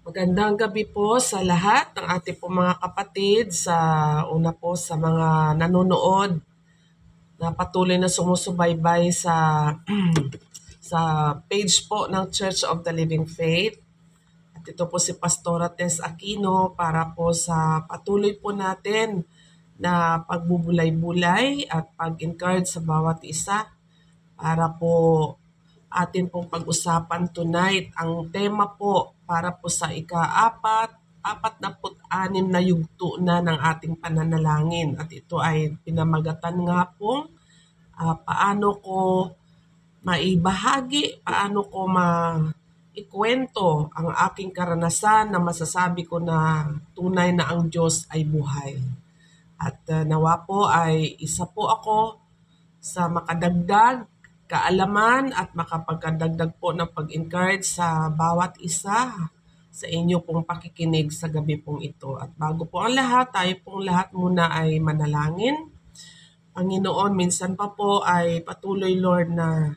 Magandang gabi po sa lahat ng ating po mga kapatid, sa una po sa mga nanonood na patuloy na sumusubaybay sa sa page po ng Church of the Living Faith. At ito po si Pastora Tess Aquino para po sa patuloy po natin na pagbubulay-bulay at pag-encourage sa bawat isa para po atin pong pag-usapan tonight. Ang tema po para po sa apat na 6 na yugto na ng ating pananalangin. At ito ay pinamagatan nga pong paano ko maibahagi, paano ko ikwento ang aking karanasan na masasabi ko na tunay na ang Diyos ay buhay. At nawa po ay isa po ako sa makadagdag kaalaman at makapagdagdag po ng pag-encourage sa bawat isa sa inyo pong pakikinig sa gabi pong ito. At bago po ang lahat, tayo pong lahat muna ay manalangin. Panginoon, minsan pa po ay patuloy, Lord, na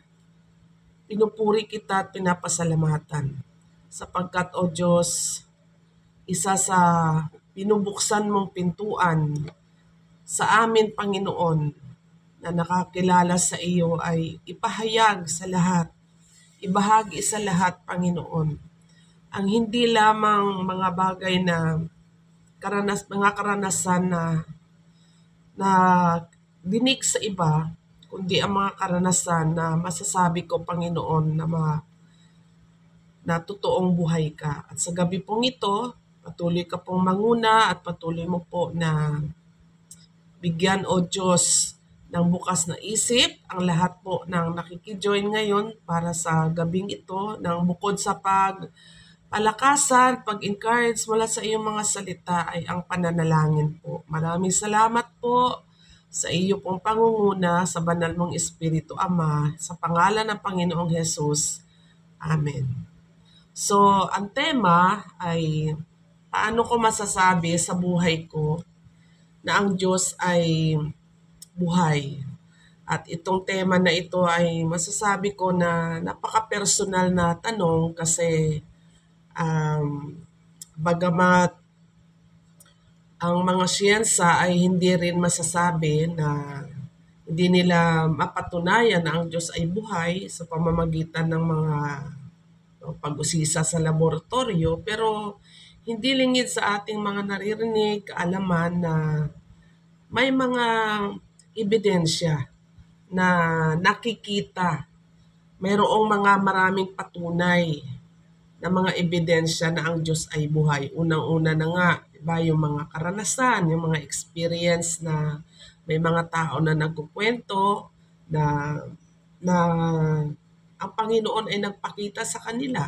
pinupuri kita at pinapasalamatan. Sapagkat, O Diyos, isa sa pinubuksan mong pintuan sa amin, Panginoon, na nakakilala sa iyo ay ipahayag sa lahat, ibahagi sa lahat, Panginoon. Ang hindi lamang mga bagay na mga karanasan na dinig sa iba, kundi ang mga karanasan na masasabi ko, Panginoon, na totoong buhay ka. At sa gabi pong ito, patuloy ka pong manguna at patuloy mo po na bigyan, O Diyos, ng bukas na isip ang lahat po ng nakikijoin ngayon para sa gabing ito, ng bukod sa palakasan, pag-encourage mula sa iyong mga salita ay ang pananalangin po. Maraming salamat po sa iyo pong pangunguna sa banal mong Espiritu, Ama, sa pangalan ng Panginoong Hesus. Amen. So, ang tema ay paano ko masasabi sa buhay ko na ang Diyos ay buhay. At itong tema na ito ay masasabi ko na napaka-personal na tanong kasi bagamat ang mga siyensa ay hindi rin masasabi na hindi nila mapatunayan na ang Diyos ay buhay sa pamamagitan ng mga pag-usisa sa laboratorio, pero hindi lingid sa ating mga naririnig, kaalaman na may mga ebidensya na nakikita. Mayroong mga maraming patunay na mga ebidensya na ang Diyos ay buhay. Unang-una na nga, diba, yung mga karanasan, yung mga experience na may mga tao na nagkukwento na ang Panginoon ay nagpakita sa kanila.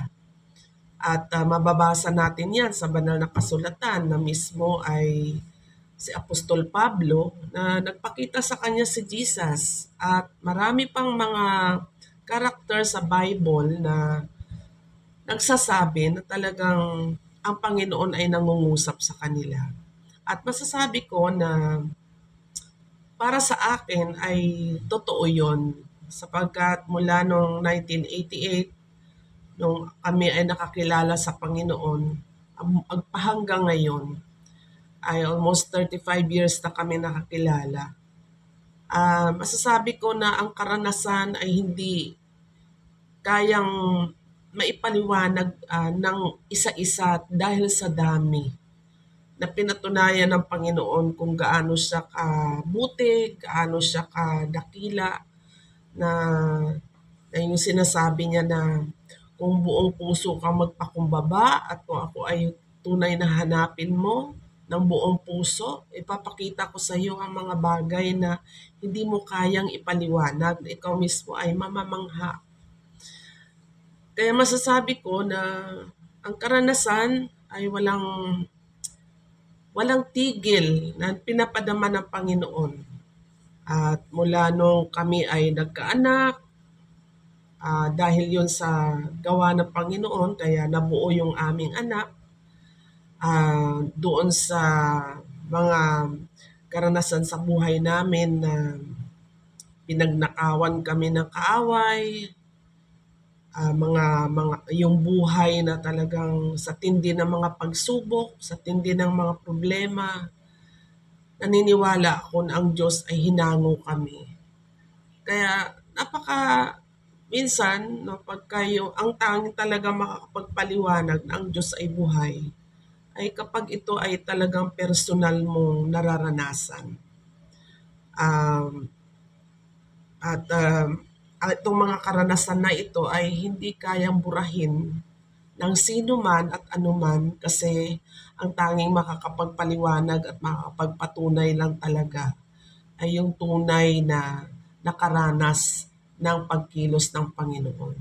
At mababasa natin yan sa banal na kasulatan na mismo ay si Apostol Pablo na nagpakita sa kanya si Jesus. At marami pang mga karakter sa Bible na nagsasabi na talagang ang Panginoon ay nangungusap sa kanila. At masasabi ko na para sa akin ay totoo yon, sapagkat mula noong 1988, nung kami ay nakakilala sa Panginoon, hanggang ngayon ay almost 35 years na kami nakakilala. Masasabi ko na ang karanasan ay hindi kayang maipaliwanag ng isa-isa dahil sa dami na pinatunayan ng Panginoon kung gaano siya kabuti, gaano siya kadakila, na yung sinasabi niya na kung buong puso kang magpakumbaba at kung ako ay tunay na hanapin mo ng buong puso, ipapakita ko sa iyo ang mga bagay na hindi mo kayang ipaliwanag. Ikaw mismo ay mamamangha. Kaya masasabi ko na ang karanasan ay walang tigil na pinapadama ng Panginoon. At mula nung kami ay nagkaanak, dahil yon sa gawa ng Panginoon, kaya nabuo yung aming anak, doon sa mga karanasan sa buhay namin na pinagnakawan kami ng kaaway, mga yung buhay na talagang sa tindi ng mga pagsubok, sa tindi ng mga problema, naniniwala ako na ang Diyos ay hinango kami. Kaya minsan, no, pagka ang tanging talaga makakapagpaliwanag na ang Diyos ay buhay, ay kapag ito ay talagang personal mong nararanasan. Um, at itong mga karanasan na ito ay hindi kayang burahin ng sino man at anuman kasi ang tanging makakapagpaliwanag at makakapagpatunay lang talaga ay yung tunay na nakaranas ng pagkilos ng Panginoon.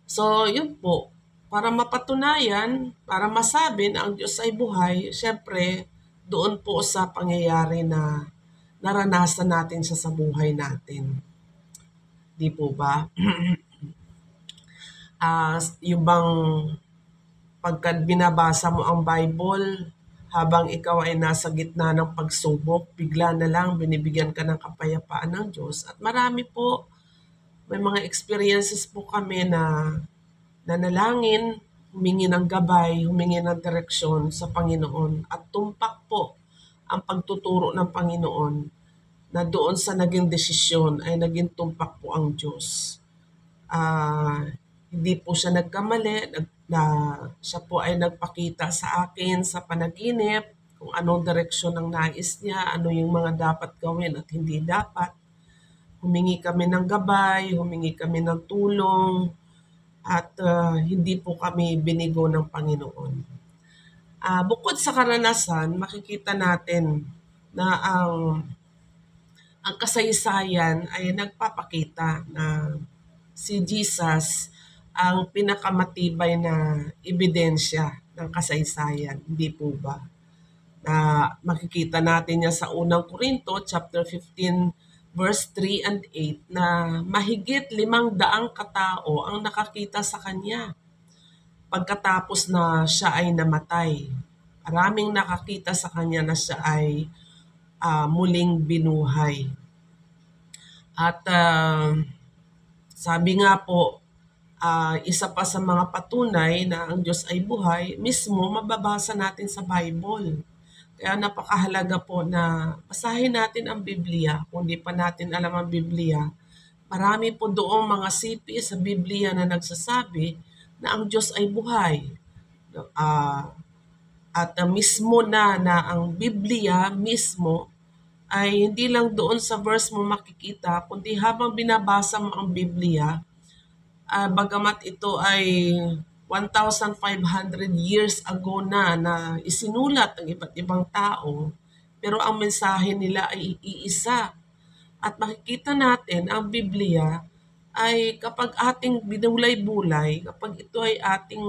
So, yun po. Para mapatunayan, para masabi na ang Diyos ay buhay, syempre, doon po sa pangyayari na naranasan natin siya sa buhay natin. Di po ba? Yung bang pagka binabasa mo ang Bible, habang ikaw ay nasa gitna ng pagsubok, bigla na lang binibigyan ka ng kapayapaan ng Diyos. At marami po, may mga experiences po kami na nanalangin, humingi ng gabay, humingi ng direksyon sa Panginoon at tumpak po ang pagtuturo ng Panginoon na doon sa naging desisyon ay naging tumpak po ang Diyos. Hindi po siya nagkamali, siya po ay nagpakita sa akin sa panaginip kung anong direksyon ang nais niya, ano yung mga dapat gawin at hindi dapat. Humingi kami ng gabay, humingi kami ng tulong, at hindi po kami binigo ng Panginoon. Bukod sa karanasan, makikita natin na ang kasaysayan ay nagpapakita na si Jesus ang pinakamatibay na ebidensya ng kasaysayan. Hindi po ba? Na makikita natin yan sa unang Korinto, chapter 15, verse 3 and 8, na mahigit 500 katao ang nakakita sa kanya pagkatapos na siya ay namatay. Maraming nakakita sa kanya na siya ay muling binuhay. At sabi nga po, isa pa sa mga patunay na ang Diyos ay buhay, mismo mababasa natin sa Bible. Kaya napakahalaga po na basahin natin ang Biblia. Kung di pa natin alam ang Biblia, marami po doong mga sipi sa Biblia na nagsasabi na ang Diyos ay buhay. At mismo na ang Biblia mismo ay hindi lang doon sa verse mo makikita, kundi habang binabasa mo ang Biblia, bagamat ito ay 1,500 years ago na isinulat ng iba't ibang tao, pero ang mensahe nila ay iisa. At makikita natin ang Biblia ay kapag ating binulay-bulay, kapag ito ay ating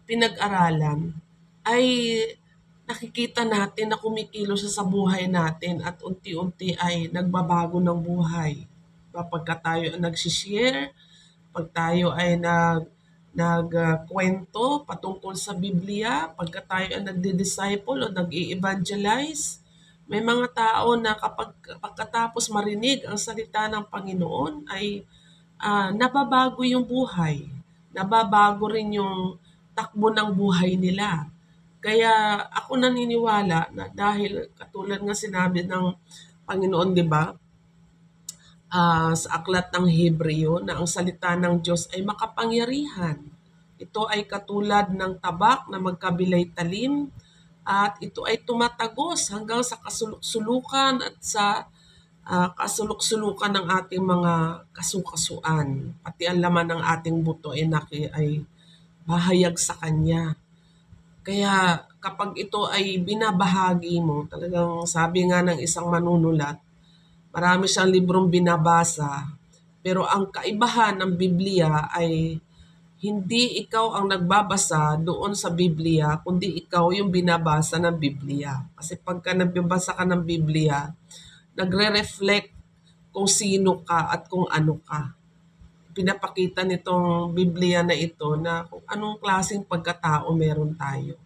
pinag-aralan, ay nakikita natin na kumikilos siya sa buhay natin at unti-unti ay nagbabago ng buhay. Pagka tayo ay nagsishare, pag tayo ay nagkwento patungkol sa Biblia, pagka tayo ay nagdi-disciple o nag-i-evangelize, may mga tao na pagkatapos marinig ang salita ng Panginoon ay nababago yung buhay. Nababago rin yung takbo ng buhay nila. Kaya ako naniniwala na dahil katulad nga sinabi ng Panginoon, di ba? Sa aklat ng Hebreo na ang salita ng Diyos ay makapangyarihan. Ito ay katulad ng tabak na magkabilay talim at ito ay tumatagos hanggang sa kasuluk-sulukan at sa kasuluk-sulukan ng ating mga kasukasuan. Pati ang laman ng ating buto ay bahayag sa Kanya. Kaya kapag ito ay binabahagi mo, talagang sabi nga ng isang manunulat, marami siyang librong binabasa, pero ang kaibahan ng Biblia ay hindi ikaw ang nagbabasa doon sa Biblia, kundi ikaw yung binabasa ng Biblia. Kasi pagka nagbabasa ka ng Biblia, nagre-reflect kung sino ka at kung ano ka. Pinapakita nitong Biblia na ito na kung anong klaseng pagkatao meron tayo.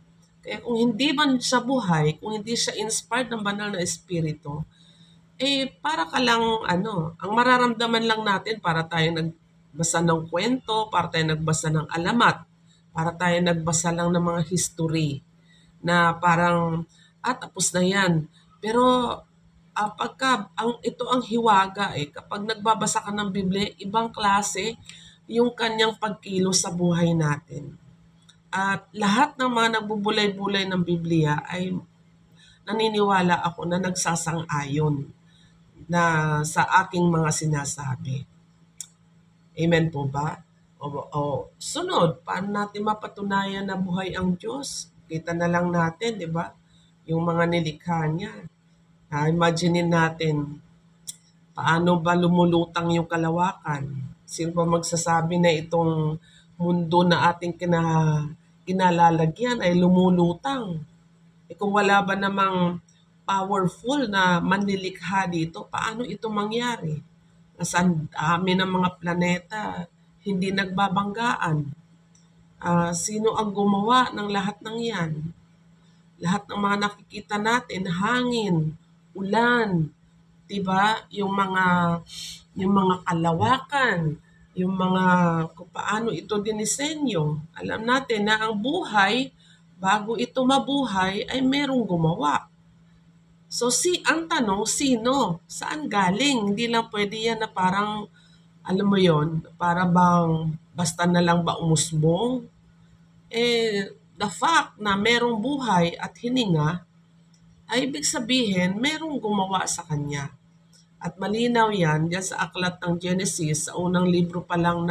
Kaya kung hindi man siya buhay, kung hindi siya inspired ng banal na espiritu, para ka lang ang mararamdaman lang natin para tayo nagbasa ng kwento, para tayo nagbasa ng alamat, para tayo nagbasa lang ng mga history na parang, tapos na yan. Pero ito ang hiwaga kapag nagbabasa ka ng Biblia, ibang klase yung kanyang pagkilos sa buhay natin. At lahat ng mga nagbubulay-bulay ng Biblia ay naniniwala ako na nagsasang-ayon na sa aking mga sinasabi. Amen po ba? Sunod, paano natin mapatunayan na buhay ang Diyos? Kita na lang natin, di ba? Yung mga nilikha niya. Imaginein natin, paano ba lumulutang yung kalawakan? Sino ba magsasabi na itong mundo na ating kinalalagyan ay lumulutang? Kung wala ba namang powerful na manlilikha dito, paano ito mangyari? Sa dami ng mga planeta, hindi nagbabanggaan. Sino ang gumawa ng lahat ng yan? Lahat ng mga nakikita natin, hangin, ulan, 'di ba? Yung mga kalawakan, yung mga kung paano ito dinisenyo. Alam natin na ang buhay, bago ito mabuhay, ay merong gumawa. So ang tanong, sino? Saan galing? Hindi lang pwede yan na parang, alam mo yon, para bang basta na lang ba umusbong? The fact na merong buhay at hininga, ay ibig sabihin merong gumawa sa kanya. At malinaw yan diyan sa aklat ng Genesis, sa unang libro pa lang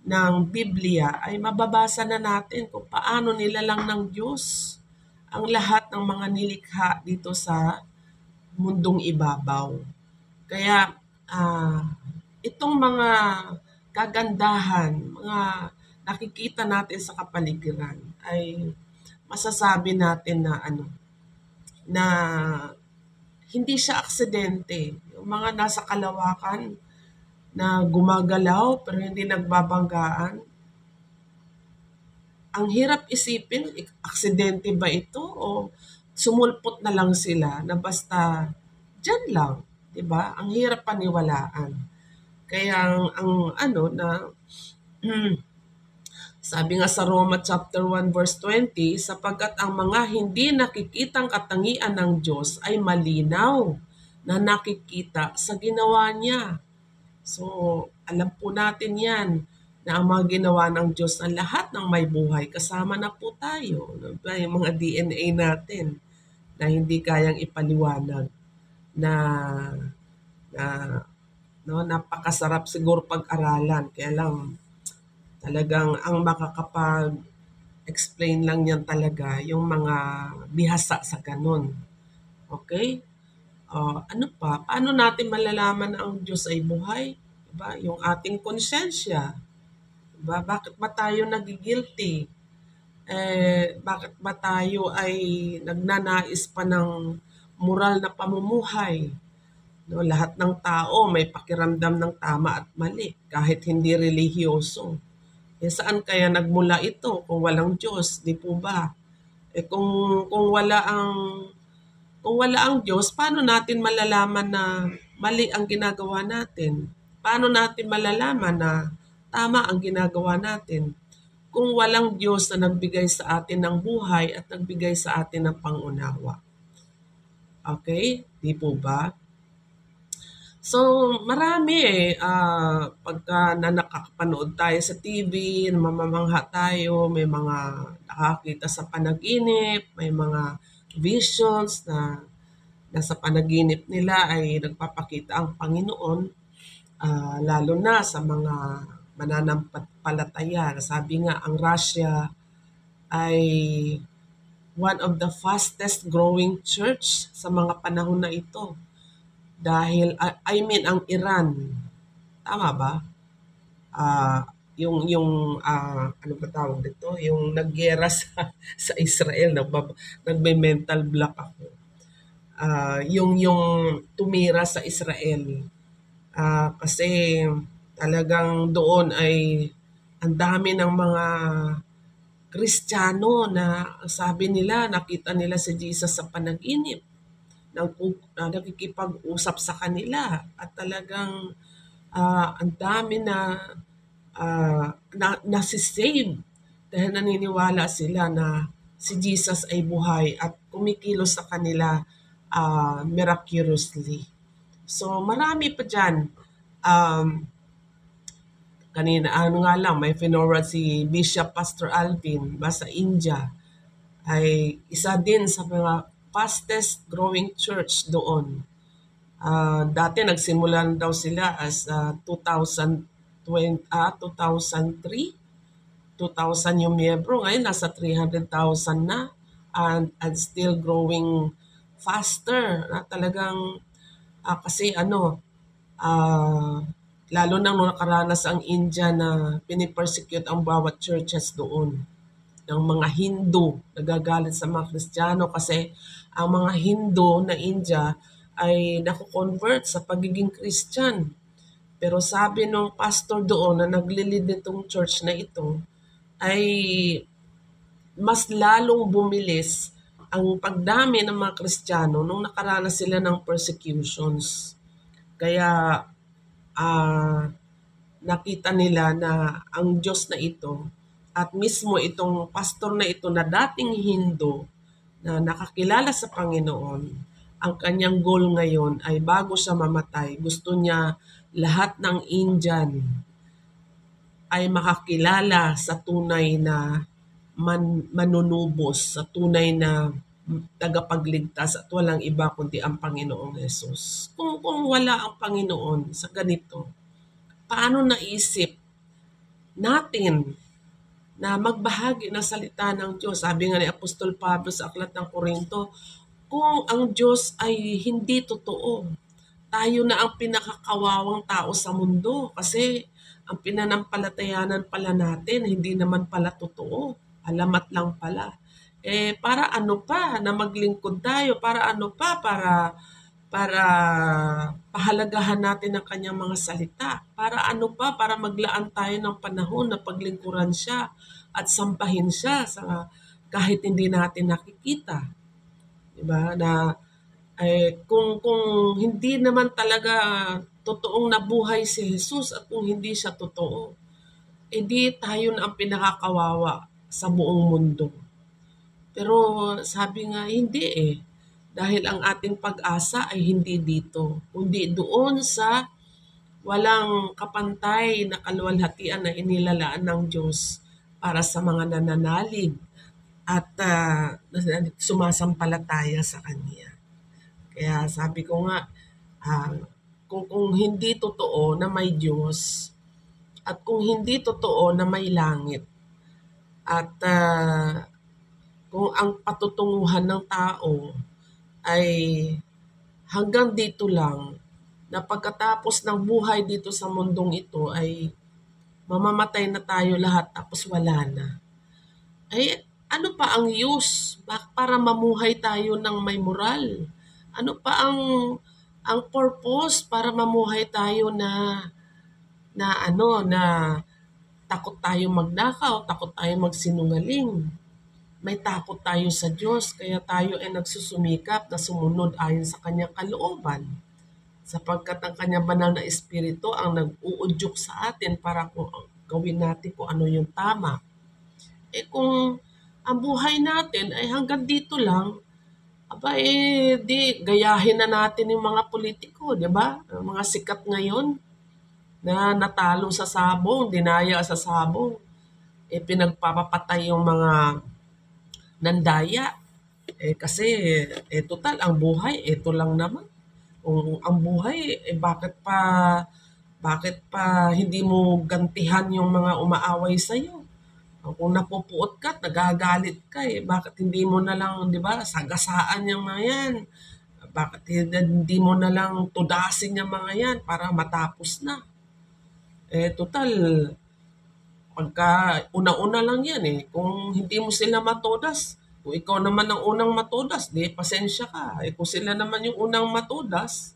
ng Biblia, ay mababasa na natin kung paano nilalang ng Diyos ang lahat ng mga nilikha dito sa mundong ibabaw. Kaya itong mga kagandahan, mga nakikita natin sa kapaligiran, ay masasabi natin na hindi siya aksidente. Yung mga nasa kalawakan na gumagalaw pero hindi nagbabanggaan, ang hirap isipin, aksidente ba ito o sumulpot na lang sila na basta dyan lang, 'di ba? Ang hirap paniwalaan. Kaya sabi nga sa Roma chapter 1 verse 20, sapagkat ang mga hindi nakikitang katangian ng Diyos ay malinaw na nakikita sa ginawa niya. So, alam po natin yan na ang mga ginawa ng Diyos ang lahat ng may buhay, kasama na po tayo. Yung mga DNA natin na hindi kayang ipaliwanag na napakasarap siguro pag-aralan. Kaya lang, talagang ang makakapag-explain lang yan talaga yung mga bihasa sa ganun. Okay? Ano pa? Paano natin malalaman na ang Diyos ay buhay? Diba? Yung ating konsensya. Diba? Bakit ba tayo nagigilty? Bakit ba tayo ay nagnanais pa ng moral na pamumuhay? No, lahat ng tao may pakiramdam ng tama at mali, kahit hindi relihiyoso. Saan kaya nagmula ito kung walang Diyos, di po ba? Kung wala ang Diyos, paano natin malalaman na mali ang ginagawa natin? Paano natin malalaman na tama ang ginagawa natin? Kung walang Diyos na nagbigay sa atin ng buhay at nagbigay sa atin ng pangunawa. Okay? Di po ba? So, marami pagka nakakapanood tayo sa TV, mamamangha tayo, may mga nakakita sa panaginip, may mga visions na nasa panaginip nila ay nagpapakita ang Panginoon, lalo na sa mga mananampalataya. Sabi nga, ang Russia ay one of the fastest growing church sa mga panahon na ito. Dahil, ang Iran, tama ba? Ano ba tawag dito? Yung naggera sa Israel, nagme-mental block ako. Yung tumira sa Israel. Kasi talagang doon ay ang dami ng mga Kristiyano na sabi nila, nakita nila si Jesus sa panaginip, nakikipag-usap sa kanila at talagang Ang dami na nasisave dahil naniniwala sila na si Jesus ay buhay at kumikilos sa kanila miraculously. So marami pa dyan. Um, Kanina, ano nga lang, may finora si Bishop Pastor Alvin ba sa India, ay isa din sa mga fastest growing church doon. Dati nagsimulan daw sila as 2020, 2003, 2,000 yung miyembro. Ngayon nasa 300,000 na, and still growing faster. Talagang kasi ah, lalo nang nung nakaranas ang India na pinipersecute ang bawat churches doon ng mga Hindu. Nagagalit sa mga Kristiyano kasi ang mga Hindu na India ay nako-convert sa pagiging Christian. Pero sabi nung pastor doon na naglilid nitong church na ito, ay mas lalong bumilis ang pagdami ng mga Kristiyano nung nakaranas sila ng persecutions. Kaya ah, nakita nila na ang Diyos na ito at mismo itong pastor na ito na dating Hindu na nakakilala sa Panginoon, ang kanyang goal ngayon ay bago siya mamatay, gusto niya lahat ng Indian ay makakilala sa tunay na manunubos, sa tunay na tagapagligtas at walang iba kundi ang Panginoong Yesus. Kung wala ang Panginoon sa ganito, paano naisip natin na magbahagi ng salita ng Diyos? Sabi nga ni Apostol Pablo sa Aklat ng Korinto, kung ang Diyos ay hindi totoo, tayo na ang pinakakawawang tao sa mundo kasi ang pinanampalatayanan pala natin hindi naman pala totoo. Alamat lang pala. Para ano pa na maglingkod tayo? Para ano pa? Para pahalagahan natin ang kanyang mga salita. Para ano pa? Para maglaan tayo ng panahon na paglingkuran siya at sampahin siya sa kahit hindi natin nakikita. Diba? Na kung hindi naman talaga totoong nabuhay si Jesus at kung hindi siya totoo, edi tayo na ang pinakakawawa sa buong mundo. Pero sabi nga, hindi eh. Dahil ang ating pag-asa ay hindi dito, kundi doon sa walang kapantay na kaluwalhatian na inilalaan ng Diyos para sa mga nananalig at sumasampalataya sa Kanya. Kaya sabi ko nga, kung hindi totoo na may Diyos at kung hindi totoo na may langit at kung ang patutunguhan ng tao ay hanggang dito lang, na pagkatapos ng buhay dito sa mundong ito ay mamamatay na tayo lahat tapos wala na. Ay ano pa ang use para mamuhay tayo ng may moral? Ano pa ang purpose para mamuhay tayo na takot tayo magnakaw, takot tayo magsinungaling. May takot tayo sa Diyos, kaya tayo ay nagsusumikap na sumunod ayon sa kanyang kalooban. Sapagkat ang kanyang banal na espiritu ang nag-uudyok sa atin para gawin natin kung ano yung tama. Kung ang buhay natin ay hanggang dito lang, di gayahin na natin yung mga politiko, di ba? Ang mga sikat ngayon na natalo sa sabong, dinaya sa sabong, pinagpapatay yung mga nandaya. Kasi total ang buhay, ito lang naman. Kung ang buhay, bakit pa hindi mo gantihan yung mga umaaway sa'yo? Kung napupuot ka, nagagalit ka bakit hindi mo na lang, di ba, sagasaan yung mga yan? Bakit hindi mo na lang tudasin yung mga yan para matapos na? Total, pagka una-una lang yan Kung hindi mo sila matodas, kung ikaw naman ang unang matodas, di pasensya ka. Kung sila naman yung unang matodas,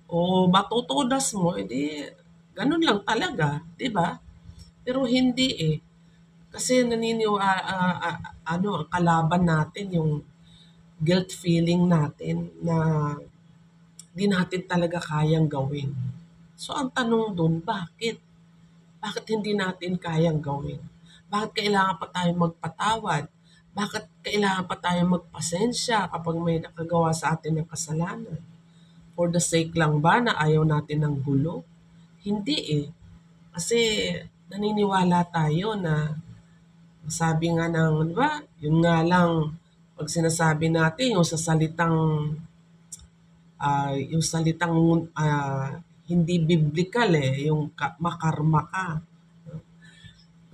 o matutodas mo, edi ganun lang talaga, di ba? Pero hindi Kasi ang kalaban natin yung guilt feeling natin na di natin talaga kayang gawin. So ang tanong dun, bakit? Bakit hindi natin kayang gawin? Bakit kailangan pa tayong magpatawad? Bakit kailangan pa tayong magpasensya kapag may nakagawa sa atin ng kasalanan? For the sake lang ba na ayaw natin ng gulo? Hindi eh. Kasi naniniwala tayo na sabi nga ng, di ba, yun nga lang, pag sinasabi natin yung salitang hindi biblical yung makarma ka.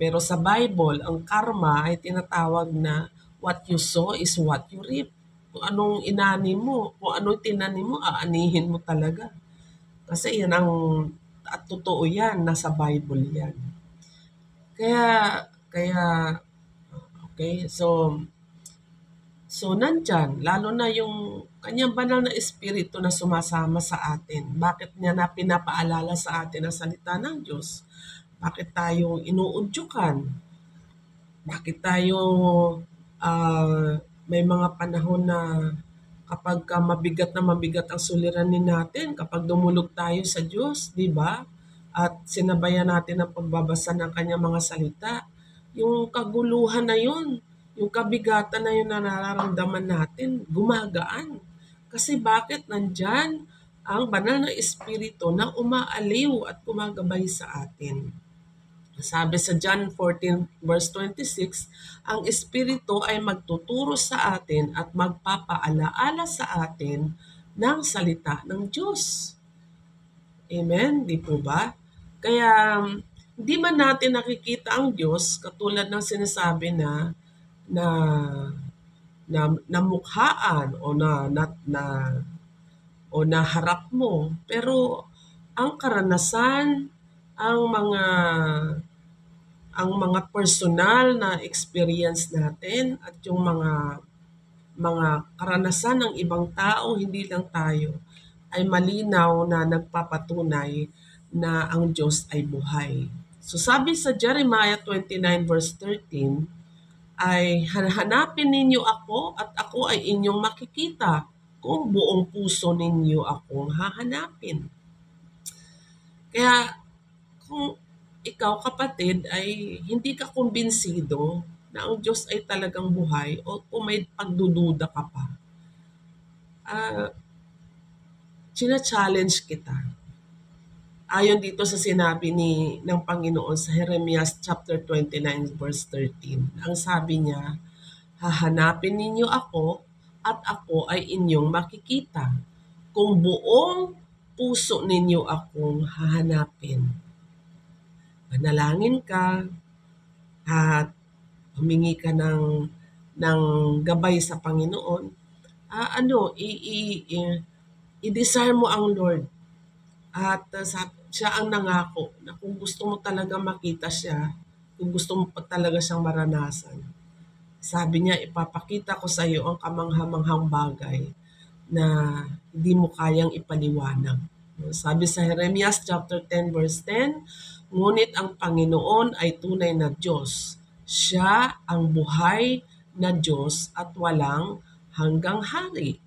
Pero sa Bible, ang karma ay tinatawag na what you sow is what you reap. Kung anong inanim mo, kung anong tinanim mo, aanihin mo talaga. Kasi yan at totoo yan, nasa Bible yan. Kaya, okay, so nandyan, lalo na yung kanyang banal na espiritu na sumasama sa atin. Bakit niya na pinapaalala sa atin ang salita ng Diyos? Bakit tayo inuudyukan? Bakit tayo may mga panahon na kapag mabigat na mabigat ang suliranin natin, kapag dumulog tayo sa Diyos, di ba? At sinabayan natin ang pagbabasa ng kanyang mga salita, yung kaguluhan na yun, yung kabigatan na yun na nararamdaman natin, gumagaan. Kasi bakit nandyan ang banal na espiritu na umaaliw at gumagabay sa atin? Sabi sa John 14 verse 26, ang Espiritu ay magtuturo sa atin at magpapaalaala sa atin ng salita ng Diyos. Amen? Di po ba? Kaya hindi man natin nakikita ang Diyos katulad ng sinasabi na mukhaan o na harap mo. Pero ang karanasan, ang mga personal na experience natin at yung mga karanasan ng ibang tao, hindi lang tayo, ay malinaw na nagpapatunay na ang Diyos ay buhay. So sabi sa Jeremiah 29 verse 13, ay hanapin ninyo ako at ako ay inyong makikita kung buong puso ninyo akong hahanapin. Kaya kung ikaw kapatid ay hindi ka kumbinsido na ang Diyos ay talagang buhay o kung may pagdududa ka pa, challenge kita. Ayon dito sa sinabi ng Panginoon sa Jeremias chapter 29 verse 13, ang sabi niya, hahanapin ninyo ako at ako ay inyong makikita kung buong puso ninyo akong hahanapin. Manalangin ka at humingi ka ng gabay sa Panginoon. I-desire mo ang Lord. At siya ang nangako na kung gusto mo talaga makita siya, kung gusto mo pa talaga siyang maranasan, sabi niya, ipapakita ko sa iyo ang kamanghamanghang bagay na hindi mo kayang ipaliwanag. Sabi sa Jeremias chapter 10 verse 10, ngunit ang Panginoon ay tunay na Diyos. Siya ang buhay na Diyos at walang hanggang hari.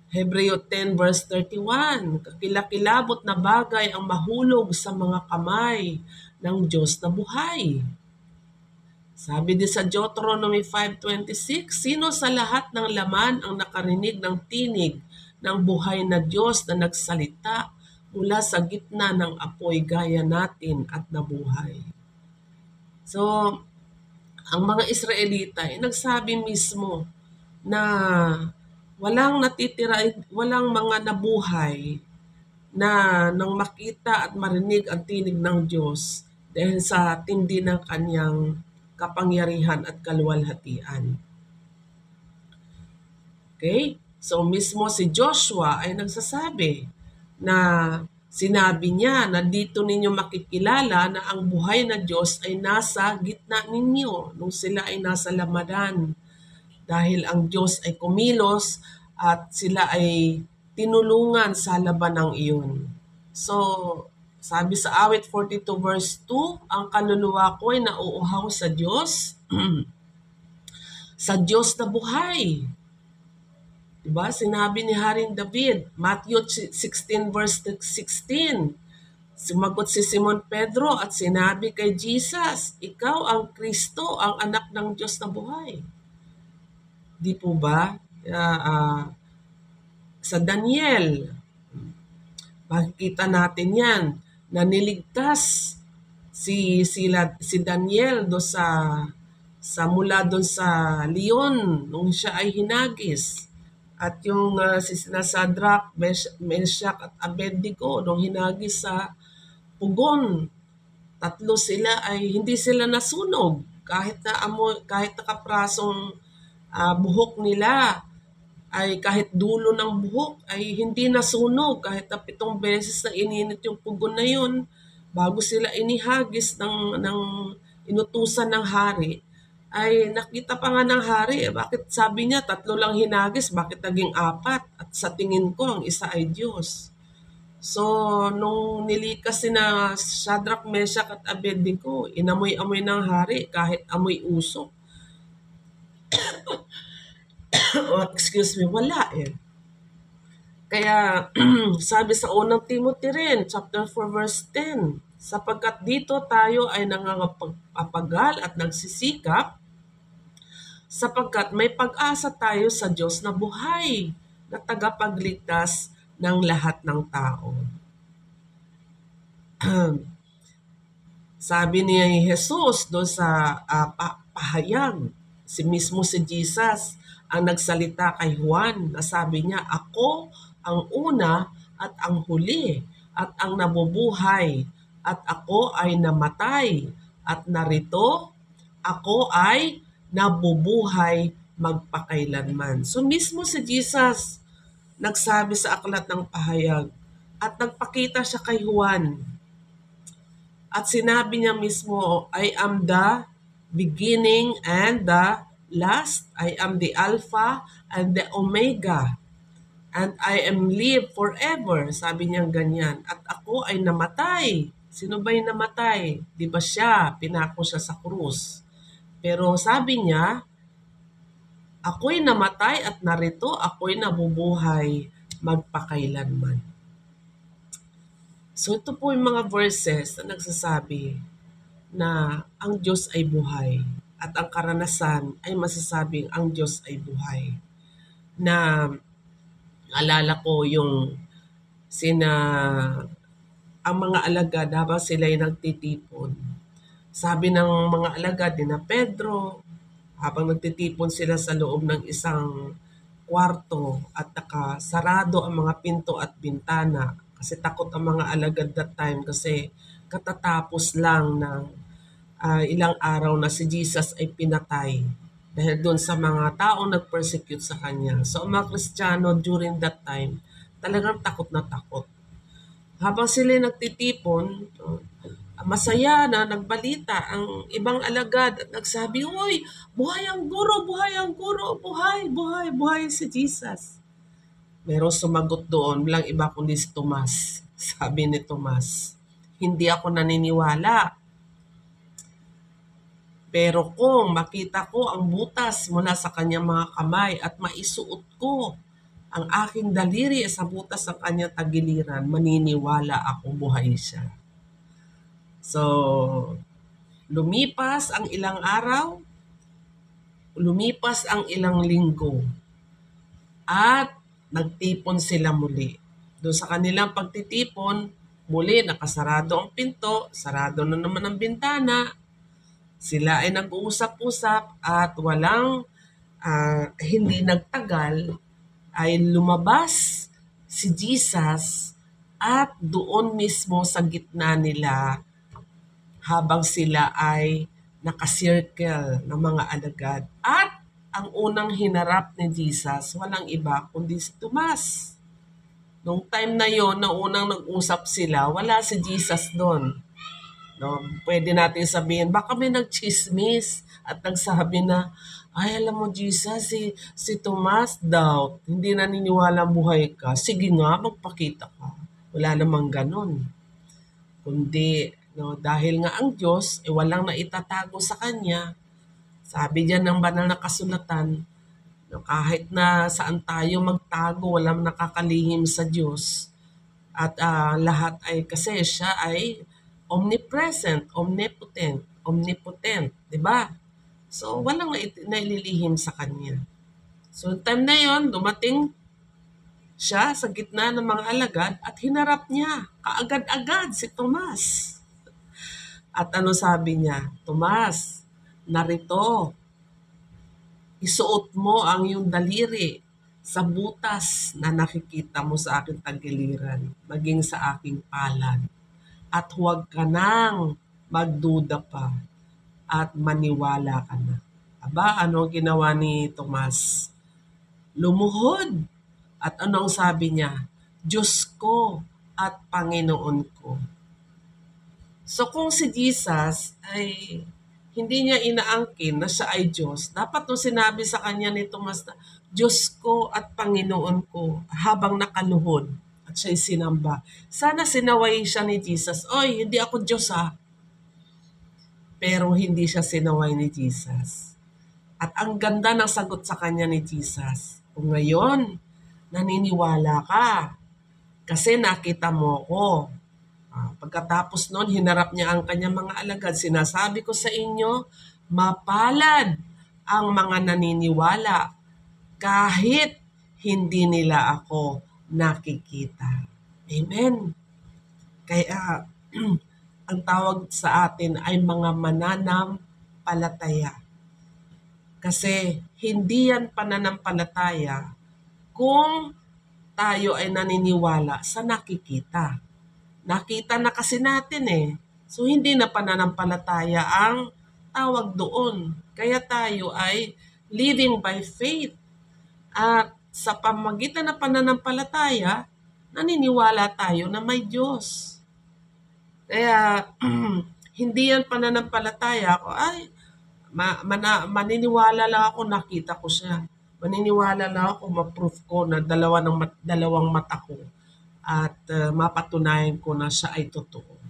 Hebreo 10 verse 31, kakilakilabot na bagay ang mahulog sa mga kamay ng Diyos na buhay. Sabi din sa Deuteronomy 5:26, sino sa lahat ng laman ang nakarinig ng tinig ng buhay na Diyos na nagsalita mula sa gitna ng apoy gaya natin at nabuhay? So, ang mga Israelita ay nagsabi mismo na walang natitira, walang mga nabuhay na nang makita at marinig ang tinig ng Diyos dahil sa tindi ng kanyang kapangyarihan at kaluwalhatian. Okay? So mismo si Joshua ay nagsasabi na sinabi niya na dito ninyo makikilala na ang buhay na Diyos ay nasa gitna ninyo nung sila ay nasa lamadan. Dahil ang Diyos ay kumilos at sila ay tinulungan sa labanang iyon. So, sabi sa awit 42 verse 2, ang kaluluwa ko ay nauuhaw sa Diyos, sa Diyos na buhay. Diba? Sinabi ni Haring David, Matthew 16 verse 16, sumagot si Simon Pedro at sinabi kay Jesus, ikaw ang Kristo, ang anak ng Diyos na buhay. Di po ba? Sa Daniel, makikita natin yan, na niligtas si Daniel sa mula doon sa leon nung siya ay hinagis. At yung si Sadrach, Meshach at Abednego nung hinagis sa pugon, tatlo sila ay hindi sila nasunog kahit na kahit nakaprasong buhok nila ay kahit dulo ng buhok ay hindi nasunog kahit na 7 beses na ininit yung pugon na yun bago sila inihagis ng inutusan ng hari. Ay nakita pa nga ng hari, bakit sabi niya 3 lang hinagis, bakit naging 4? At sa tingin ko ang isa ay Diyos. So nung nilikas sina Shadrach, Meshach at Abednego, inamoy-amoy ng hari kahit amoy usok. Excuse me, wala eh. Kaya sabi sa unang Timothy rin, chapter 4 verse 10, sapagkat dito tayo ay nangangapagal at nagsisikap sapagkat may pag-asa tayo sa Diyos na buhay na tagapagligtas ng lahat ng tao. Sabi ni Jesus doon sa pahayag, mismo si Jesus ang nagsalita kay Juan na sabi niya, ako ang una at ang huli at ang nabubuhay at ako ay namatay at narito ako ay nabubuhay magpakailanman. So mismo si Jesus nagsabi sa aklat ng pahayag at nagpakita siya kay Juan. At sinabi niya mismo, I am the beginning and the last. I am the Alpha and the Omega. And I am live forever. Sabi niya ganyan. At ako ay namatay. Sino ba yung namatay? Di ba siya? Pinako siya sa krus. Pero sabi niya, ako'y namatay at narito ako'y nabubuhay magpakailanman. So ito po yung mga verses na nagsasabi na ang Diyos ay buhay at ang karanasan ay masasabing ang Diyos ay buhay. Na alala ko yung ang mga alagad habang sila ay nagtitipon. Sabi ng mga alagad ni na Pedro, habang nagtitipon sila sa loob ng isang kwarto at nakasarado ang mga pinto at bintana kasi takot ang mga alagad that time kasi katatapos lang ng ilang araw na si Jesus ay pinatay dahil doon sa mga taong nag-persecute sa kanya. So ang mga Kristiyano during that time, talagang takot na takot. Habang sila nagtitipon, masaya na nagbalita ang ibang alagad at nagsabi, uy, buhay ang guro, buhay ang guro, buhay, buhay, buhay si Jesus. Merong sumagot doon, walang iba kundi si Tomas. Sabi ni Tomas, hindi ako naniniwala. Pero kung makita ko ang butas mula sa kanyang mga kamay at maisuot ko ang aking daliri sa butas ng kanyang tagiliran, maniniwala ako buhay siya. So, lumipas ang ilang araw, lumipas ang ilang linggo, at nagtipon sila muli. Doon sa kanilang pagtitipon, muli nakasarado ang pinto, sarado na naman ang bintana. Sila ay nag-uusap-usap at hindi nagtagal ay lumabas si Jesus at doon mismo sa gitna nila habang sila ay nakasirkel ng mga alagad. At ang unang hinarap ni Jesus, walang iba kundi si Tomas. Nung time na yon na unang nag-usap sila, wala si Jesus doon. No, pwede natin sabihin, baka may nagchismis at nagsabi na, ay alam mo Jesus, si Tomas daw, hindi naniniwala buhay ka. Sige nga, magpakita ka. Wala namang ganon. Kundi, no, dahil nga ang Diyos, walang naitatago sa Kanya. Sabi diyan ng banal na kasulatan, No, kahit na saan tayo magtago, walang nakakalihim sa Diyos. At lahat ay kasi siya ay omnipresent, omnipotent, di ba? So, walang naililihim sa kanya. So, time na yon dumating siya sa gitna ng mga alagad at hinarap niya kaagad-agad si Tomas. At ano sabi niya? Tomas, narito, isuot mo ang iyong daliri sa butas na nakikita mo sa aking tagiliran, maging sa aking palad. At huwag ka nang magduda pa at maniwala ka na. Aba, ano ginawa ni Tomas? Lumuhod. At anong sabi niya? Diyos ko at Panginoon ko. So kung si Jesus ay hindi niya inaangkin na siya ay Diyos, dapat nung sinabi sa kanya ni Tomas na, Diyos ko at Panginoon ko, habang nakaluhod at siya'y sinamba. Sana sinaway siya ni Jesus, oy, hindi ako Diyos ha. Pero hindi siya sinaway ni Jesus. At ang ganda ng sagot sa kanya ni Jesus, kung ngayon, naniniwala ka, kasi nakita mo ko. Pagkatapos noon, hinarap niya ang kanyang mga alagad. Sinasabi ko sa inyo, mapalad ang mga naniniwala kahit hindi nila ako nakikita. Amen. Kaya ang tawag sa atin ay mga mananampalataya. Kasi hindi yan pananampalataya kung tayo ay naniniwala sa nakikita. Nakita na kasi natin eh. So hindi na pananampalataya ang tawag doon. Kaya tayo ay living by faith. At sa pamagitan ng pananampalataya, naniniwala tayo na may Diyos. Kaya hindi yan pananampalataya ako, ay maniniwala lang ako, nakita ko siya. Maniniwala lang ako, ma-proof ko na dalawang mata ko at mapatunayan ko na siya ay totoo.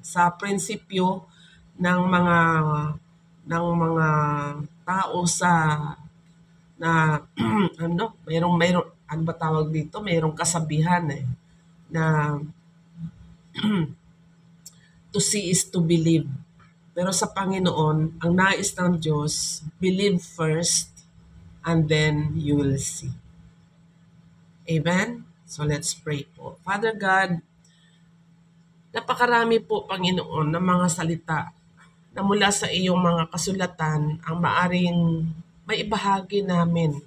Sa prinsipyo ng mga tao sa na mayroong ano ba tawag dito? Mayroong kasabihan na to see is to believe. Pero sa Panginoon, ang nais ng Diyos, believe first and then you will see. Amen? So let's pray po. Father God, napakarami po, Panginoon, ng mga salita na mula sa iyong mga kasulatan ang maaring maibahagi namin.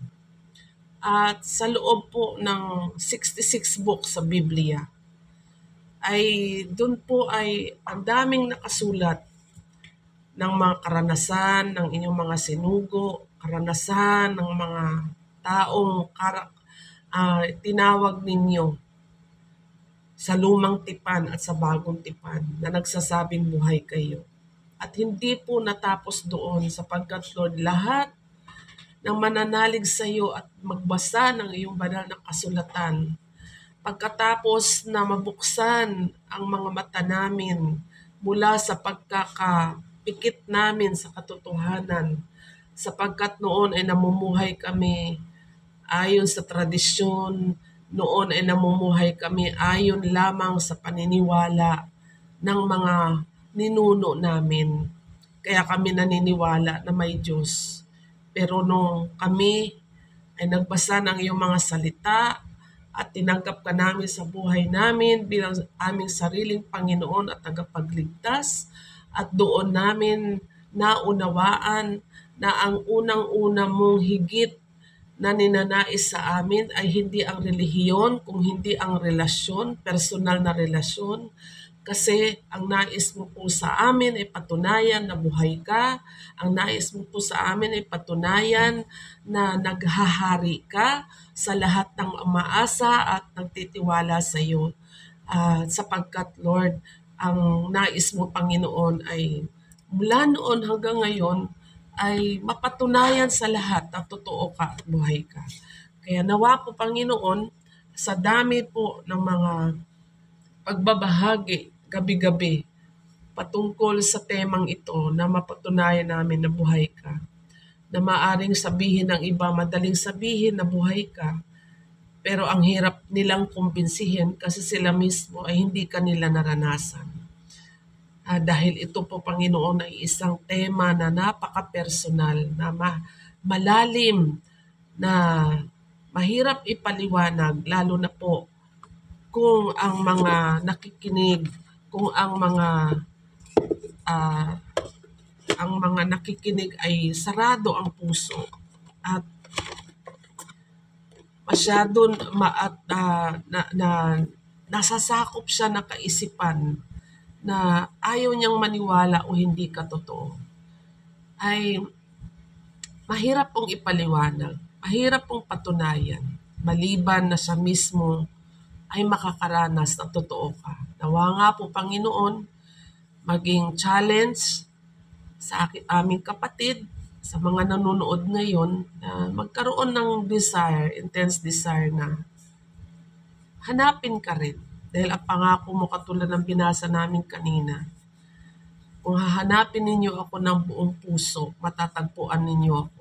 At sa loob po ng 66 books sa Biblia, ay doon po ay ang daming nakasulat ng mga karanasan ng inyong mga sinugo, karanasan ng mga taong tinawag ninyo sa lumang tipan at sa bagong tipan na nagsasabing buhay kayo. At hindi po natapos doon sapagkat Lord, lahat ng mananalig sa iyo at magbasa ng iyong banal na kasulatan, pagkatapos na mabuksan ang mga mata namin mula sa pagkakapikit namin sa katotohanan, sapagkat noon ay namumuhay kami ayon sa tradisyon, noon ay namumuhay kami ayon lamang sa paniniwala ng mga ninuno namin. Kaya kami naniniwala na may Diyos. Pero nung kami ay nagbasa ng iyong mga salita at tinanggap ka namin sa buhay namin bilang aming sariling Panginoon at tagapagligtas, at doon namin naunawaan na ang unang-una mong higit na ninanais sa amin ay hindi ang relihiyon, kung hindi ang relasyon, personal na relasyon. Kasi ang nais mo po sa amin ay patunayan na buhay ka. Ang nais mo po sa amin ay patunayan na naghahari ka sa lahat ng umaasa at nagtitiwala sa iyo. Sapagkat Lord, ang nais mo, Panginoon, ay mula noon hanggang ngayon ay mapatunayan sa lahat na totoo ka at buhay ka. Kaya nawa po, Panginoon, sa dami po ng mga pagbabahagi gabi-gabi patungkol sa temang ito na mapatunayan namin na buhay ka, na maaring sabihin ng iba, madaling sabihin na buhay ka, pero ang hirap nilang kumbinsihin kasi sila mismo ay hindi kanila naranasan. Dahil ito po, Panginoon, ay isang tema na napaka-personal, na malalim, na mahirap ipaliwanag, lalo na po kung ang mga nakikinig, kung ang mga nakikinig ay sarado ang puso at masyado nasasakop siya ng kaisipan na ayaw niyang maniwala o hindi ka totoo, ay mahirap pong ipaliwanag, mahirap pong patunayan, maliban na siya mismo ay makakaranas na totoo ka. Nawa nga po, Panginoon, maging challenge sa aming kapatid, sa mga nanonood ngayon, na magkaroon ng desire, intense desire na hanapin ka rin. Dahil ang pangako mo, katulad ng binasa namin kanina, kung hahanapin ninyo ako ng buong puso, matatagpuan ninyo ako.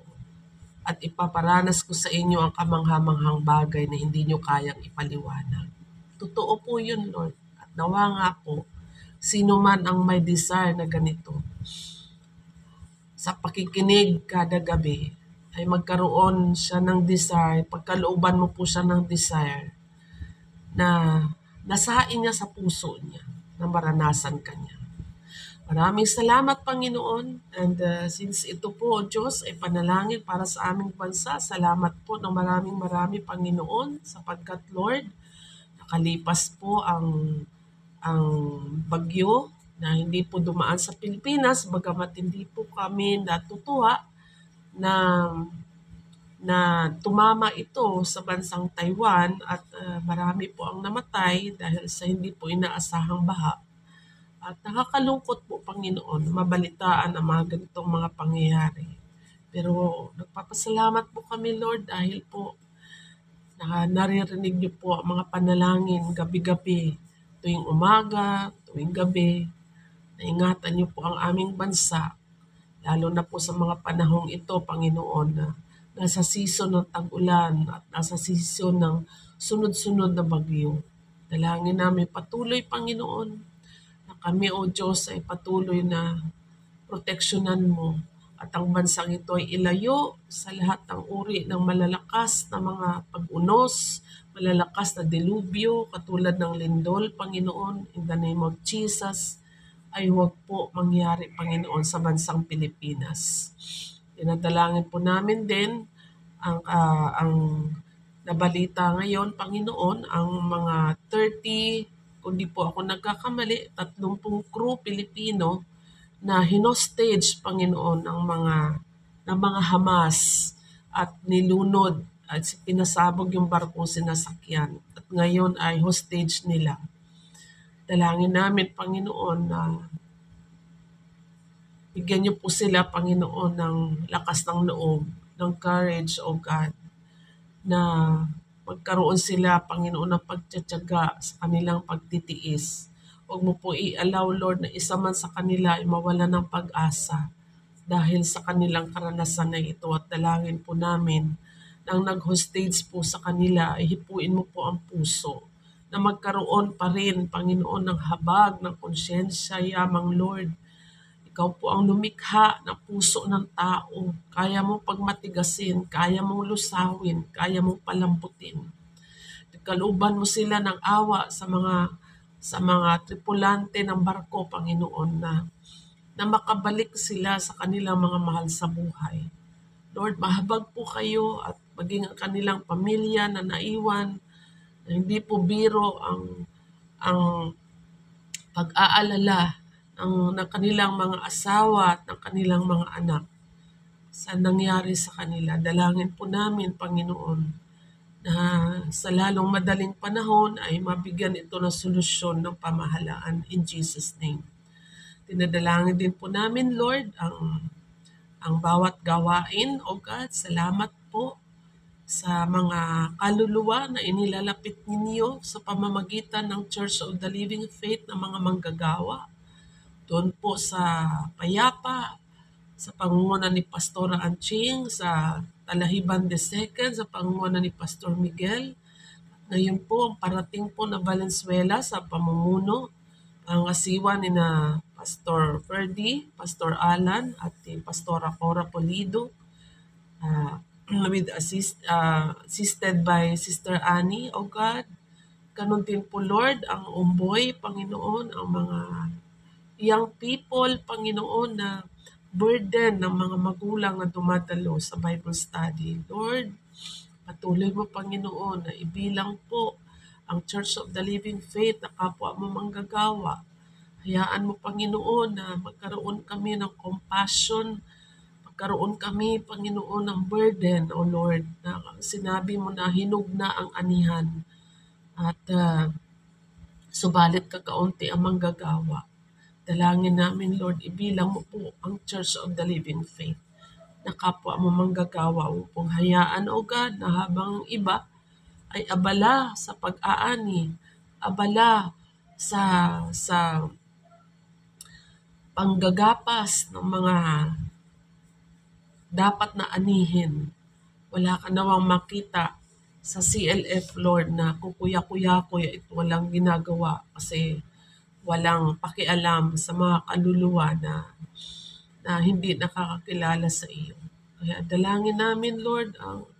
At ipaparanas ko sa inyo ang kamanghamanghang bagay na hindi nyo kayang ipaliwanag. Totoo po yun, Lord. At nawa nga po, sino man ang may desire na ganito, sa pakikinig kada gabi, ay magkaroon siya ng desire, pagkalooban mo po siya ng desire, na nasain niya sa puso niya, na maranasan ka niya. Maraming salamat, Panginoon. And since ito po, Diyos, ay panalangin para sa aming bansa, salamat po ng marami, Panginoon, sapagkat, Lord, nakalipas po ang bagyo na hindi po dumaan sa Pilipinas, bagamat hindi po kami natutuwa na tumama ito sa bansang Taiwan at marami po ang namatay dahil sa hindi po inaasahang baha. At nakakalungkot po, Panginoon, mabalitaan ang mga ganitong mga pangyayari. Pero nagpapasalamat po kami, Lord, dahil po naririnig niyo po ang mga panalangin gabi-gabi, tuwing umaga, tuwing gabi. Naingatan niyo po ang aming bansa, lalo na po sa mga panahong ito, Panginoon, na nasa season ng tag-ulan at nasa season ng sunod-sunod na bagyo. Dalangin namin patuloy, Panginoon, na kami, O Diyos, ay patuloy na proteksyonan mo at ang bansang ito ay ilayo sa lahat ng uri ng malalakas na mga pag-unos, malalakas na delubyo, katulad ng lindol, Panginoon, in the name of Jesus, ay huwag po mangyari, Panginoon, sa bansang Pilipinas. Dinadalangin po namin din ang nabalita ngayon, Panginoon, ang mga 30, kung di po ako nagkakamali, 30 crew Pilipino na hinostage, Panginoon, ng mga Hamas at nilunod at pinasabog yung barkong sinasakyan. At ngayon ay hostage nila. Dalangin namin, Panginoon, na bigyan niyo po sila, Panginoon, ng lakas ng loob, ng courage, O God, na magkaroon sila, Panginoon, ng pagtsatsaga sa kanilang pagtitiis. Huwag mo po i-allow, Lord, na isa man sa kanila ay mawala ng pag-asa dahil sa kanilang karanasan na ito. At dalangin po namin na ang nag-hostage po sa kanila ay hipuin mo po ang puso na magkaroon pa rin, Panginoon, ng habag, ng konsyensya, yamang Lord. Ikaw po ang lumikha ng puso ng tao. Kaya mong pagmatigasin, kaya mong lusawin, kaya mong palambutin. Kalooban mo sila ng awa sa mga tripulante ng barko, Panginoon, na makabalik sila sa kanilang mga mahal sa buhay. Lord, mahabag po kayo at maging ang kanilang pamilya na naiwan, na hindi po biro ang pag-aalala ng kanilang mga asawa at ng kanilang mga anak sa nangyari sa kanila. Dalangin po namin, Panginoon, na sa lalong madaling panahon ay mabigyan ito ng solusyon ng pamahalaan in Jesus' name. Tinadalangin din po namin, Lord, ang bawat gawain, O God. Salamat po sa mga kaluluwa na inilalapit ninyo sa pamamagitan ng Church of the Living Faith ng mga manggagawa. Doon po sa Payapa, sa pangunguna ni Pastora Anching, sa Talahiban II, sa pangunguna ni Pastor Miguel. Ngayon po, ang parating po na Valenzuela sa pamumuno, ang asiwa ni na Pastor Ferdy, Pastor Alan, at ni Pastora Cora Polido, assisted by Sister Annie, O God. Ganun din po, Lord, ang umboy, Panginoon, ang mga young people, Panginoon, na burden ng mga magulang na dumadalo sa Bible study. Lord, patuloy mo, Panginoon, na ibilang po ang Church of the Living Faith na kapwa mo manggagawa. Hayaan mo, Panginoon, na magkaroon kami ng compassion, magkaroon kami, Panginoon, ng burden, O Lord, na sinabi mo na hinug na ang anihan. At subalit kakaunti ang manggagawa. Dalangin namin, Lord, ibilang mo po ang Church of the Living Faith na kapwa mo manggagawa upang hayaan, O God, na habang iba ay abala sa pag-aani, abala sa panggagapas ng mga dapat na anihin. Wala ka nawang makita sa CLF, Lord, na kukuya-kuya-kuya ito walang ginagawa kasi walang pakialam sa mga kaluluwa na hindi nakakakilala sa iyo. Kaya dalangin namin, Lord, ang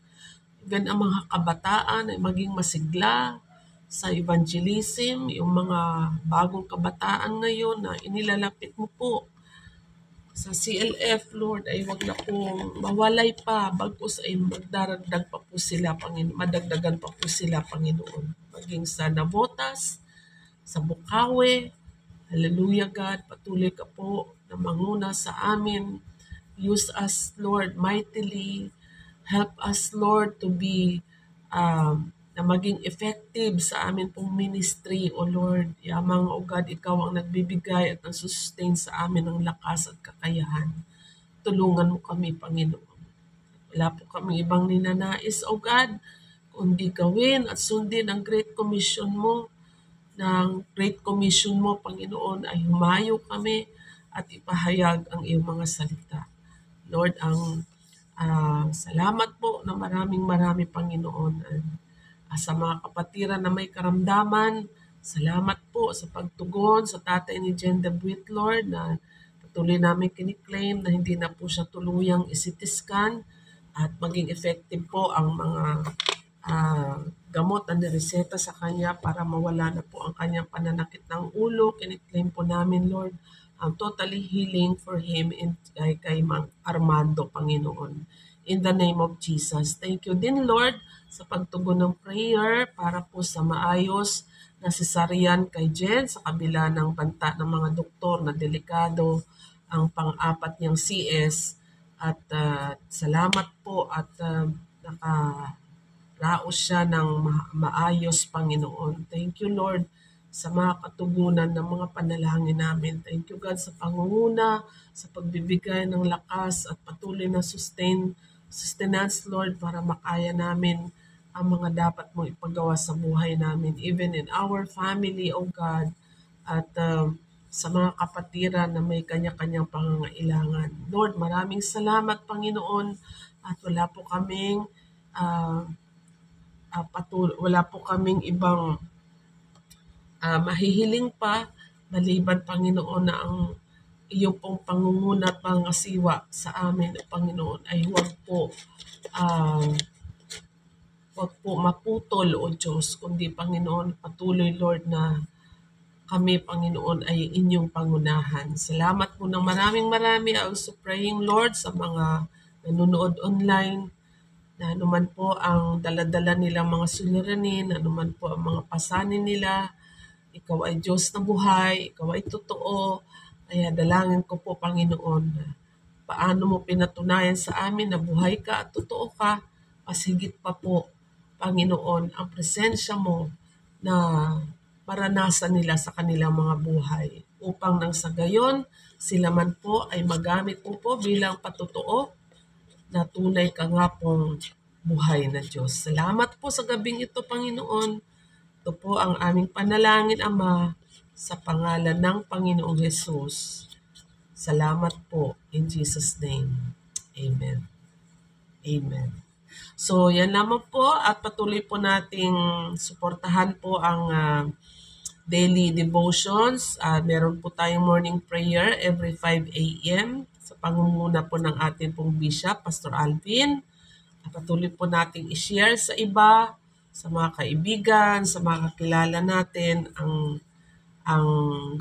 mga kabataan ay maging masigla sa evangelism, yung mga bagong kabataan ngayon na inilalapit mo po sa CLF, Lord, ay wag na pong mawalay pa, bagkus ay magdaragdag pa po sila, madagdagan pa po sila, Panginoon. Maging sa Navotas, sa Bukawi, hallelujah, God, patuloy ka po na manguna sa amin. Use us, Lord, mightily. Help us, Lord, to be na maging effective sa amin pong ministry, O Lord. Yamang, O God, ikaw ang nagbibigay at nagsustain sa amin ng lakas at kakayahan. Tulungan mo kami, Panginoon. Wala po kami ibang ninanais, O God, kundi gawin at sundin ang Great Commission mo. Ng Great Commission mo, Panginoon, ay humayo kami at ipahayag ang iyong mga salita. Lord, ang salamat po na maraming Panginoon. Sa mga kapatiran na may karamdaman, salamat po sa pagtugon sa tatay ni Jen Debuit, Lord, na patuloy namin kiniklaim na hindi na po siya tuluyang isitiskan at maging effective po ang mga gamot na nireseta sa kanya para mawala na po ang kanyang pananakit ng ulo. Kiniklaim po namin, Lord, ang totally healing for him kay Mang Armando, Panginoon. In the name of Jesus. Thank you din, Lord, sa pagtugon ng prayer para po sa maayos na cesarean kay Jen sa kabila ng banta ng mga doktor na delikado ang pang-apat niyang CS. At salamat po at nakaraos siya ng maayos, Panginoon. Thank you, Lord, sa mga katugunan ng mga panalangin namin. Thank you, God, sa pangunguna, sa pagbibigay ng lakas at patuloy na sustenance, Lord, para makaya namin ang mga dapat mong ipagawa sa buhay namin, even in our family, O God, at sa mga kapatiran na may kanya-kanyang pangangailangan. Lord, maraming salamat, Panginoon, at wala po kaming ibang mahihiling pa maliban, Panginoon, na ang iyong pong pangunguna at pangasiwa sa amin, Panginoon, ay huwag po maputol, O Diyos, kundi, Panginoon, patuloy, Lord, na kami, Panginoon, ay inyong pangunahan. Salamat po ng maraming. I also praying, Lord, sa mga nanonood online, na anuman po ang daladala nilang mga suliranin, anuman po ang mga pasanin nila, ikaw ay Diyos na buhay, ikaw ay totoo. Kaya dalangin ko po, Panginoon, paano mo pinatunayan sa amin na buhay ka at totoo ka, mas higit pa po, Panginoon, ang presensya mo na maranasan nila sa kanilang mga buhay upang nang sa gayon, sila man po ay magamit po bilang patotoo na tunay ka nga pong buhay na Diyos. Salamat po sa gabing ito, Panginoon. Ito po ang aming panalangin, Ama, sa pangalan ng Panginoong Jesus. Salamat po. In Jesus' name. Amen. Amen. So, yan lamang po at patuloy po nating suportahan po ang daily devotions. Meron po tayong morning prayer every 5 a.m. sa pangunguna po ng ating pong Bishop, Pastor Alvin. Patuloy po nating i-share sa iba, sa mga kaibigan, sa mga kakilala natin ang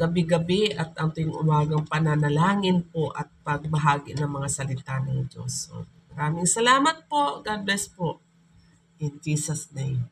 gabi-gabi at ang tuwing umagang pananalangin po at pagbahagi ng mga salita ng Diyos. So, maraming salamat po. God bless po. In Jesus' name.